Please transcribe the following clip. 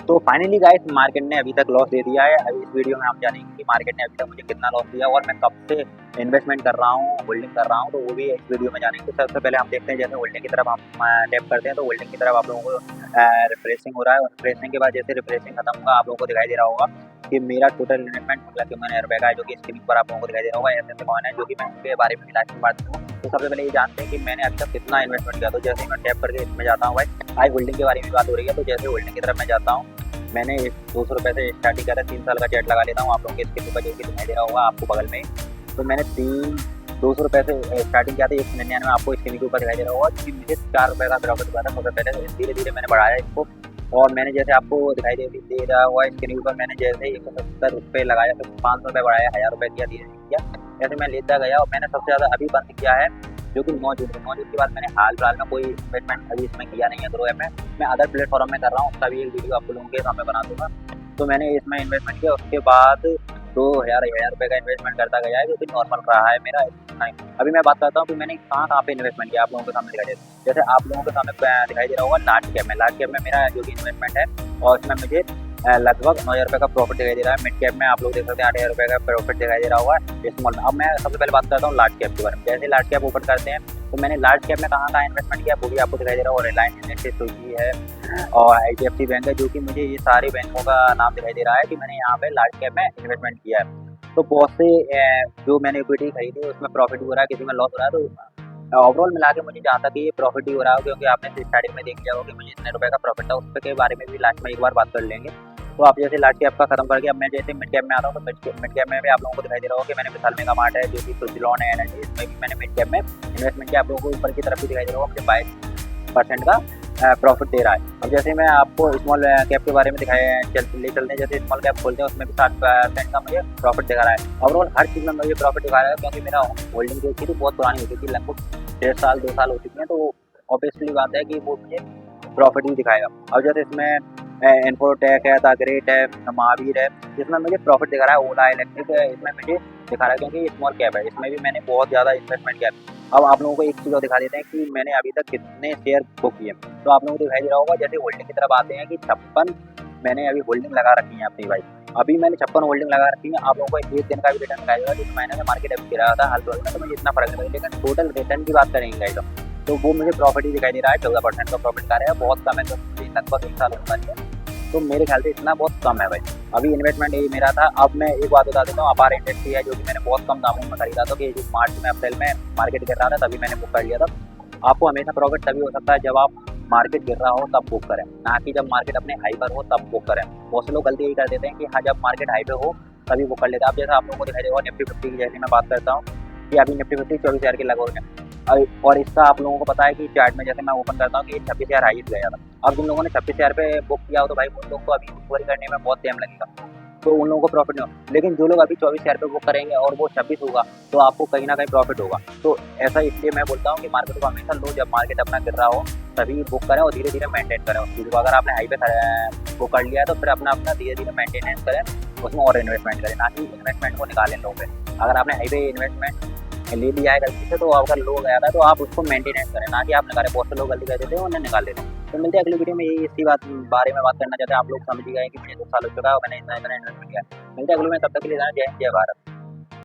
तो finally guys market ने अभी तक लॉस दे दिया है। अभी इस वीडियो में हम जानेंगे कि मार्केट ने अभी तक मुझे कितना लॉस दिया और मैं कब से इन्वेस्टमेंट कर रहा हूँ, होल्डिंग कर रहा हूँ, तो वो भी इस वीडियो में जानेंगे। तो सबसे पहले हम देखते हैं, जैसे होल्डिंग की तरफ हम टैप करते हैं तो होल्डिंग की तरफ आप लोगों को रिफ्रेशिंग हो रहा है। रिफ्रेशिंग के बाद जैसे रिफ्रेशिंग खत्म होगा आप लोगों को दिखाई दे रहा होगा कि मेरा टोटल इन्वेस्टमेंट ₹1,00,000 का है, जो कि स्क्रीन पर आप लोगों को दिखाई दे रहा होगा। ऐसे कौन है जो कि मैं उनके बारे में भी लास्ट में बात करूँ। तो सबसे पहले ये जानते हैं कि मैंने अभी तक कितना इन्वेस्टमेंट किया। तो जैसे ही मैं टैप करके इसमें जाता हूँ भाई, आज होल्डिंग के बारे में बात हो रही है। तो जैसे होल्डिंग की तरफ मैं जाता हूँ, मैंने ₹200 से स्टार्टिंग किया था। 3 साल का चैट लगा लेता हूँ आप लोगों के स्क्रीन पर जो कि दिखाई दे रहा होगा आपको बगल में। तो मैंने ₹200 से स्टार्टिंग किया था। 199 आपको स्क्रीन के ऊपर दिखाई दे रहा होगा कि मुझे ₹4 का प्रॉफिट हुआ था। सबसे पहले धीरे धीरे मैंने बढ़ाया इसको, और मैंने जैसे आपको दिखाई दे रहा होगा स्क्रीन के ऊपर, मैंने जैसे ₹170 लगाया, फिर ₹500 बढ़ाया, ₹1000 किया, धीरे धीरे किया, ऐसे मैं लेता गया। और मैंने सबसे ज़्यादा अभी बंद किया है जो कि 9 जून के बाद मैंने हाल फिलहाल में कोई इन्वेस्टमेंट अभी इसमें किया नहीं है ग्रो ऐप में। मैं अदर प्लेटफॉर्म में कर रहा हूँ, उसका भी एक वीडियो आप लोगों के सामने बना दूंगा। तो मैंने इसमें इन्वेस्टमेंट किया, उसके बाद ₹1000 का इन्वेस्टमेंट करता गया है, जो कि नॉर्मल रहा है मेरा। अभी मैं बात करता हूँ कि मैंने कहाँ पे इन्वेस्टमेंट किया, आप लोगों के सामने दिखाई दे रहा है। जैसे आप लोगों के सामने दिखाई दे रहा होगा लार्ज कैप में मेरा जो कि इन्वेस्टमेंट है, और इसमें मुझे लगभग ₹9,000 का प्रॉफिट दिखाई दे रहा है। मिड कैप में आप लोग देख सकते हैं ₹8,000 का प्रॉफिट दिखाई दे रहा होगा स्मॉल में। अब मैं सबसे पहले बात करता हूँ लार्ज कैप के बारे में। जैसे लार्ज कैप ओपन करते हैं तो मैंने लार्ज कैप में कहाँ इन्वेस्टमेंट किया वो भी आपको दिखाई दे रहा है। और रिलायंस इंडस्ट्रीज, स्विगी है और IDFC बैंक है, जो कि मुझे ये सारे बैंकों का नाम दिखाई दे रहा है कि मैंने यहाँ पे लार्ज कैप में इन्वेस्टमेंट किया है। तो बहुत से जो मैंने इक्विटी खरीदी उसमें प्रॉफिट हो रहा है, किसी में लॉस हो रहा है। तो ओवरऑल मिला के मुझे जहाँ तक ये प्रॉफिट ही हो रहा है, क्योंकि आपने स्टार्टिंग में देख लिया होगा कि मुझे इतने रुपए का प्रॉफिट था। उसके बारे में भी लास्ट में एक बार बात कर लेंगे। तो आप जैसे लार्ज कैप का खत्म करके अब मैं जैसे मिड कैप में आता हूँ, तो मिड कैप में भी आप लोगों को दिखाई दे रहा होगा कि मैंने विशाल मेगा मार्ट है, जो कि सुज़लोन है, एनर्जी, इसमें भी मैंने मिड कैप में इन्वेस्टमेंट किया। आप लोगों को ऊपर की तरफ भी दिखाई दे रहा होगा मुझे 22% का प्रॉफिट दे रहा है। अब जैसे मैं आपको स्मॉल कैप के बारे में ले चलते हैं। जैसे स्मॉल कैप खोलते हैं उसमें भी 7% का मुझे प्रॉफिट दिखा रहा है। ओवरऑल हर चीज़ में मुझे प्रॉफिट दिखा रहा है, क्योंकि मेरा होल्डिंग जो थी बहुत पुरानी हो चुकी है, लगभग 1.5 साल 2 साल हो चुकी है। तो ऑब्वियसली बात है कि वो मुझे प्रॉफिट ही दिखाएगा। अब जैसे इसमें इन्फोटेक है, द ग्रेट है, महावीर है, इसमें मुझे प्रॉफिट दिखा रहा है। ओला इलेक्ट्रिक है, इसमें मुझे दिखा रहा है क्योंकि ये स्मॉल कैप है, इसमें भी मैंने बहुत ज़्यादा इन्वेस्टमेंट किया। अब आप लोगों को एक चीज़ और दिखा देते हैं कि मैंने अभी तक कितने शेयर बुक किए। तो आप लोगों को दिखाई दे रहा होगा, जैसे होल्डिंग की तरफ आते हैं कि 56 मैंने अभी होल्डिंग लगा रखी है अपनी भाई। अभी मैंने 56 होल्डिंग लगा रखी है। आप लोगों को एक दिन का भी रिटर्न दिखाई देगा, जिस महीने में मार्केट अभी गिरा था हाल फिलहाल में, तो मुझे इतना फर्क नहीं पड़ा। लेकिन टोटल रिटर्न की बात करेंगे गाइस तो वो मुझे प्रॉफिट ही दिखाई दे रहा है। 14% का प्रॉफिट दिखा रहा है, बहुत कम है, तो लगभग 1 साल होता नहीं है। तो मेरे ख्याल से इतना बहुत कम है भाई। अभी इन्वेस्टमेंट यही मेरा था। अब मैं एक बात बता देता हूँ, अपार इंडस्ट्री है, जो कि मैंने बहुत कम दामों में खरीदा था, कि मार्च में अप्रैल में मार्केट गिर रहा था तभी मैंने बुक कर लिया था। आपको हमेशा प्रॉफिट तभी हो सकता है जब आप मार्केट गिर रहा हो तब बुक करें, ना कि जब मार्केट अपने हाई पर हो तब बुक करें। बहुत से लोग गलती यही कर देते हैं कि हाँ जब मार्केट हाई पे हो तभी बुक कर लेते हैं। अब जैसे आप लोगों को दिखाई देगा निफ्टी 50 की, जैसे मैं बात करता हूँ कि अभी निफ्टी 50 24,000 के लगभग है। और इसका आप लोगों को पता है कि चार्ट में जैसे मैं ओपन करता हूँ कि 26,000 हाईएस्ट गया था। अब जिन लोगों ने 26,000 पे बुक किया हो तो भाई उन लोगों को अभी रिकवरी करने में बहुत टाइम लगेगा, तो उन लोगों को प्रॉफिट नहीं हो। लेकिन जो लोग अभी 24,000 पे बुक करेंगे और वो 26 होगा तो आपको कहीं ना कहीं प्रॉफिट होगा। तो ऐसा इसलिए मैं बोलता हूँ कि मार्केट को हमेशा लो जब मार्केट अपना गिर रहा हो तभी बुक करें, और धीरे धीरे मेंटेन करें उस चीज़ को। अगर आपने हाई पे बुक कर लिया है तो फिर अपना धीरे धीरे मेंटेनेंस करें, उसमें और इन्वेस्टमेंट करें, ना कि इन्वेस्टमेंट को निकालें लो पे। अगर आपने हाई पे इन्वेस्टमेंट ले लिया है गलती से, तो अगर लो गया था तो आप उसको मेंटेनेंस करें, ना कि आप निकालें। बहुत से लोग गलती कर देते हैं उन्हें निकाल लेते हैं। तो मिलते हैं अगली वीडियो में, यही इसी बारे में बात करना चाहते हैं। आप लोग समझ गए कि मुझे 2 साल हो चुका है, मैंने इतना इन्वेस्टमेंट किया। मिलते हैं अगली में, तब तक के लिए जय हिंद जय भारत।